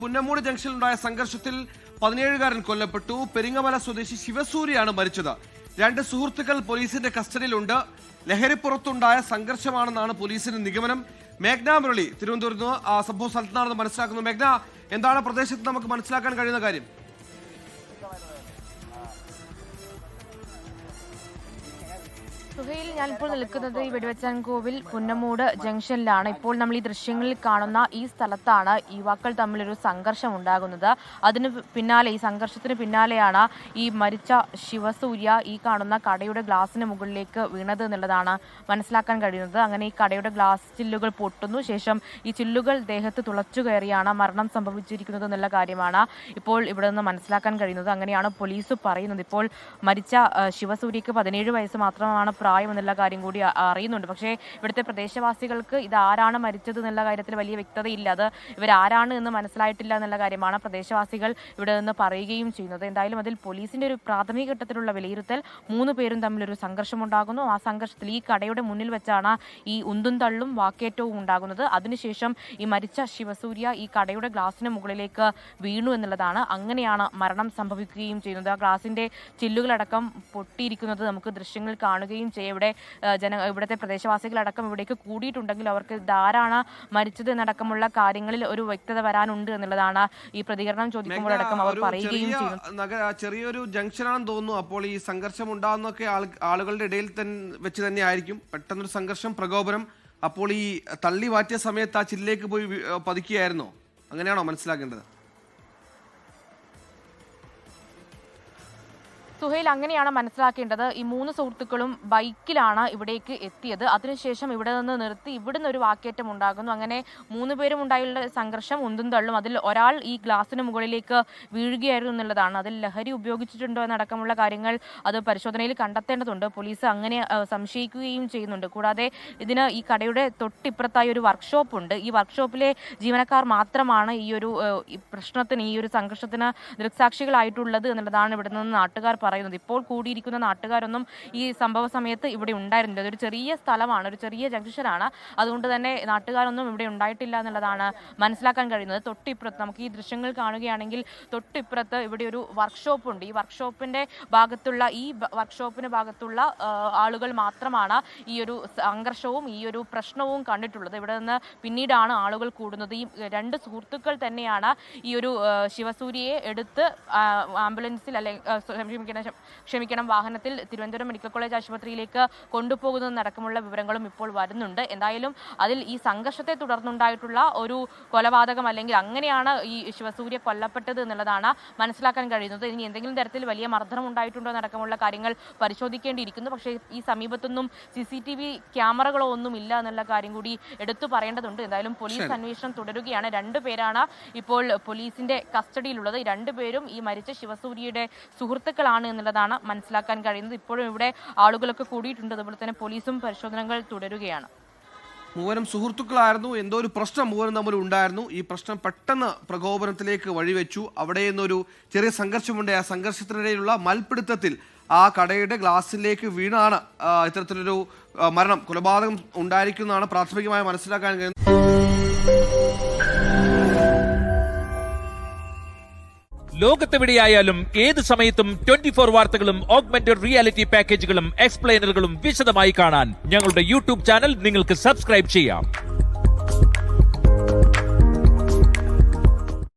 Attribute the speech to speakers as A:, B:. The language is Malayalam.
A: പുന്നമൂട് ജംഗ്ഷനിലുണ്ടായ സംഘർഷത്തിൽ 17കാരൻ കൊല്ലപ്പെട്ടു. പെരിങ്ങമല സ്വദേശി ശിവസൂര്യയാണ് മരിച്ചത്. 2 സുഹൃത്തുക്കൾ പോലീസിന്റെ കസ്റ്റഡിയിലുണ്ട്. ലഹരിപ്പുറത്തുണ്ടായ സംഘർഷമാണെന്നാണ് പോലീസിന്റെ നിഗമനം. മേഘ്ന മുരളി തിരുവനന്തപുരത്ത് നിന്ന് സംഭവ സ്ഥലത്താണെന്ന് മനസ്സിലാക്കുന്നു. മേഘ്ന, എന്താണ് പ്രദേശത്ത് നമുക്ക് മനസ്സിലാക്കാൻ കഴിയുന്ന കാര്യം?
B: സുഹൈൽ, ഞാനിപ്പോൾ നിൽക്കുന്നത് ഈ വെടിവെച്ചാൻകോവിൽ പുന്നമൂട് ജംഗ്ഷനിലാണ്. ഇപ്പോൾ നമ്മൾ ഈ ദൃശ്യങ്ങളിൽ കാണുന്ന ഈ സ്ഥലത്താണ് യുവാക്കൾ തമ്മിലൊരു സംഘർഷം ഉണ്ടാകുന്നത്. ഈ സംഘർഷത്തിന് പിന്നാലെയാണ് ഈ മരിച്ച ശിവസൂര്യ ഈ കാണുന്ന കടയുടെ ഗ്ലാസിന് മുകളിലേക്ക് വീണത് എന്നുള്ളതാണ് മനസ്സിലാക്കാൻ കഴിയുന്നത്. അങ്ങനെ ഈ കടയുടെ ഗ്ലാസ് ചില്ലുകൾ പൊട്ടുന്നു. ശേഷം ഈ ചില്ലുകൾ ദേഹത്ത് തുളച്ചു കയറിയാണ് മരണം സംഭവിച്ചിരിക്കുന്നത് എന്നുള്ള കാര്യമാണ് ഇപ്പോൾ ഇവിടെ നിന്ന് മനസ്സിലാക്കാൻ കഴിയുന്നത്. അങ്ങനെയാണ് പോലീസ് പറയുന്നത്. ഇപ്പോൾ മരിച്ച ശിവസൂര്യക്ക് 17 വയസ്സ് മാത്രമാണ് പ്രായം എന്നുള്ള കാര്യം കൂടി അറിയുന്നുണ്ട്. പക്ഷേ ഇവിടുത്തെ പ്രദേശവാസികൾക്ക് ഇത് ആരാണ് മരിച്ചത് എന്നുള്ള കാര്യത്തിൽ വലിയ വ്യക്തതയില്ല. അത് ഇവരാരാണ് എന്ന് മനസ്സിലായിട്ടില്ല എന്നുള്ള കാര്യമാണ് പ്രദേശവാസികൾ ഇവിടെ നിന്ന് പറയുകയും ചെയ്യുന്നത്. എന്തായാലും അതിൽ പോലീസിന്റെ ഒരു പ്രാഥമിക ഘട്ടത്തിലുള്ള വിലയിരുത്തൽ 3 പേരും തമ്മിലൊരു സംഘർഷമുണ്ടാകുന്നു. ആ സംഘർഷത്തിൽ ഈ കടയുടെ മുന്നിൽ വെച്ചാണ് ഈ ഉന്തും തള്ളും വാക്കേറ്റവും ഉണ്ടാകുന്നത്. അതിനുശേഷം ഈ മരിച്ച ശിവസൂര്യ ഈ കടയുടെ ഗ്ലാസിന് മുകളിലേക്ക് വീണു എന്നുള്ളതാണ്. അങ്ങനെയാണ് മരണം സംഭവിക്കുകയും ചെയ്യുന്നത്. ആ ഗ്ലാസിന്റെ ചില്ലുകളടക്കം പൊട്ടിയിരിക്കുന്നത് നമുക്ക് ദൃശ്യങ്ങൾ കാണുകയും ഇവിടുത്തെ പ്രദേശവാസികളടക്കം ഇവിടേക്ക് കൂടിയിട്ടുണ്ടെങ്കിൽ അവർക്ക് ധാരാണ് മരിച്ചത് എന്നടക്കമുള്ള കാര്യങ്ങളിൽ ഒരു വ്യക്തത വരാനുണ്ട് എന്നുള്ളതാണ് ഈ പ്രതികരണം ചോദിക്കുമ്പോഴടക്കം അവർ പറയുകയും ചെയ്യുന്നു.
A: ചെറിയൊരു ജംഗ്ഷനാണെന്ന് തോന്നുന്നു. അപ്പോൾ ഈ സംഘർഷം ഉണ്ടാകുന്നൊക്കെ ആളുകളുടെ ഇടയിൽ വെച്ച് തന്നെ ആയിരിക്കും. പെട്ടെന്നൊരു സംഘർഷം, പ്രകോപനം. അപ്പോൾ ഈ തള്ളി മാറ്റിയ സമയത്ത് ആ ചില്ലിലേക്ക് പോയി പതിക്കുകയായിരുന്നോ? അങ്ങനെയാണോ മനസ്സിലാക്കേണ്ടത്?
B: സുഹൈൽ, അങ്ങനെയാണ് മനസ്സിലാക്കേണ്ടത്. ഈ 3 സുഹൃത്തുക്കളും ബൈക്കിലാണ് ഇവിടേക്ക് എത്തിയത്. അതിനുശേഷം ഇവിടെ നിന്ന് നിർത്തി ഇവിടുന്ന് ഒരു വാക്കേറ്റം ഉണ്ടാകുന്നു. അങ്ങനെ 3 പേരും ഉണ്ടായുള്ള സംഘർഷം ഉന്തും തള്ളും. അതിൽ ഒരാൾ ഈ ഗ്ലാസിന് മുകളിലേക്ക് വീഴുകയായിരുന്നു എന്നുള്ളതാണ്. അതിൽ ലഹരി ഉപയോഗിച്ചിട്ടുണ്ടോ എന്നടക്കമുള്ള കാര്യങ്ങൾ അത് പരിശോധനയിൽ കണ്ടെത്തേണ്ടതുണ്ട്. പോലീസ് അങ്ങനെ സംശയിക്കുകയും ചെയ്യുന്നുണ്ട്. കൂടാതെ ഇതിന് ഈ കടയുടെ തൊട്ടിപ്പുറത്തായി ഒരു വർക്ക്ഷോപ്പ് ഉണ്ട്. ഈ വർക്ക്ഷോപ്പിലെ ജീവനക്കാർ മാത്രമാണ് ഈ ഒരു പ്രശ്നത്തിന്, ഈ ഒരു സംഘർഷത്തിന് ദൃക്സാക്ഷികളായിട്ടുള്ളത് എന്നുള്ളതാണ് ഇവിടെ നിന്ന് നാട്ടുകാർ പറയുന്നത്. ഇപ്പോൾ കൂടിയിരിക്കുന്ന നാട്ടുകാരൊന്നും ഈ സംഭവ സമയത്ത് ഇവിടെ ഉണ്ടായിരുന്നില്ല. അതൊരു ചെറിയ സ്ഥലമാണ്, ഒരു ചെറിയ ജംഗ്ഷനാണ്. അതുകൊണ്ട് തന്നെ നാട്ടുകാരൊന്നും ഇവിടെ ഉണ്ടായിട്ടില്ല എന്നുള്ളതാണ് മനസ്സിലാക്കാൻ കഴിയുന്നത്. തൊട്ടിപ്പുറത്ത് നമുക്ക് ഈ ദൃശ്യങ്ങൾ കാണുകയാണെങ്കിൽ തൊട്ടിപ്പുറത്ത് ഇവിടെ ഒരു വർക്ക്ഷോപ്പ് ഉണ്ട്. ഈ വർക്ക്ഷോപ്പിന്റെ ഭാഗത്തുള്ള ഭാഗത്തുള്ള ആളുകൾ മാത്രമാണ് ഈ ഒരു സംഘർഷവും ഈ ഒരു പ്രശ്നവും കണ്ടിട്ടുള്ളത്. ഇവിടെ നിന്ന് പിന്നീടാണ് ആളുകൾ കൂടുന്നത്. ഈ 2 സുഹൃത്തുക്കൾ തന്നെയാണ് ഈ ഒരു ശിവസൂര്യയെ എടുത്ത് ആംബുലൻസിൽ ക്ഷമിക്കണം വാഹനത്തിൽ തിരുവനന്തപുരം മെഡിക്കൽ കോളേജ് ആശുപത്രിയിലേക്ക് കൊണ്ടുപോകുന്നതടക്കമുള്ള വിവരങ്ങളും ഇപ്പോൾ വരുന്നുണ്ട്. എന്തായാലും അതിൽ ഈ സംഘർഷത്തെ തുടർന്നുണ്ടായിട്ടുള്ള ഒരു കൊലപാതകം അല്ലെങ്കിൽ അങ്ങനെയാണ് ഈ ശിവസൂര്യ കൊല്ലപ്പെട്ടത് എന്നുള്ളതാണ് മനസ്സിലാക്കാൻ കഴിയുന്നത്. ഇനി എന്തെങ്കിലും തരത്തിൽ വലിയ മർദ്ദനം ഉണ്ടായിട്ടുണ്ടോ എന്നടക്കമുള്ള കാര്യങ്ങൾ പരിശോധിക്കേണ്ടിയിരിക്കുന്നു. പക്ഷേ ഈ സമീപത്തൊന്നും CCTV ക്യാമറകളോ ഒന്നും ഇല്ല എന്നുള്ള കാര്യം കൂടി എടുത്തു പറയേണ്ടതുണ്ട്. എന്തായാലും പോലീസ് അന്വേഷണം തുടരുകയാണ്. 2 പേരാണ് ഇപ്പോൾ പോലീസിന്റെ കസ്റ്റഡിയിലുള്ളത്. 2 പേരും ഈ മരിച്ച ശിവസൂര്യയുടെ സുഹൃത്തുക്കളാണ് എന്നുള്ളതാണ് മനസ്സിലാക്കാൻ കഴിയുന്നത്. ഇപ്പോഴും ഇവിടെ ആളുകളൊക്കെ കൂടിയിട്ടുണ്ട്. അതുപോലെ തന്നെ പോലീസും പരിശോധനകൾ തുടരുകയാണ്.
A: മൂവരും സുഹൃത്തുക്കളായിരുന്നു. എന്തോ ഒരു പ്രശ്നം മൂവരും തമ്മിൽ ഉണ്ടായിരുന്നു. ഈ പ്രശ്നം പെട്ടെന്ന് പ്രകോപനത്തിലേക്ക് വഴിവെച്ചു. അവിടെ നിന്നൊരു ചെറിയ സംഘർഷമുണ്ട്. ആ സംഘർഷത്തിനിടയിലുള്ള മൽപിടുത്തത്തിൽ ആ കടയുടെ ഗ്ലാസിലേക്ക് വീണാണ് ഇത്തരത്തിലൊരു മരണം, കൊലപാതകം ഉണ്ടായിരിക്കുന്നതാണ് പ്രാഥമികമായി മനസ്സിലാക്കാൻ കഴിയുന്നത്.
C: ലോകത്തെവിടെയായാലും ഏത് സമയത്തും 24 വാർത്തകളും ഓഗ്മെന്റഡ് റിയാലിറ്റി പാക്കേജുകളും എക്സ്പ്ലെയിനറുകളും വിശദമായി കാണാൻ ഞങ്ങളുടെ YouTube ചാനൽ നിങ്ങൾക്ക് സബ്സ്ക്രൈബ് ചെയ്യാം.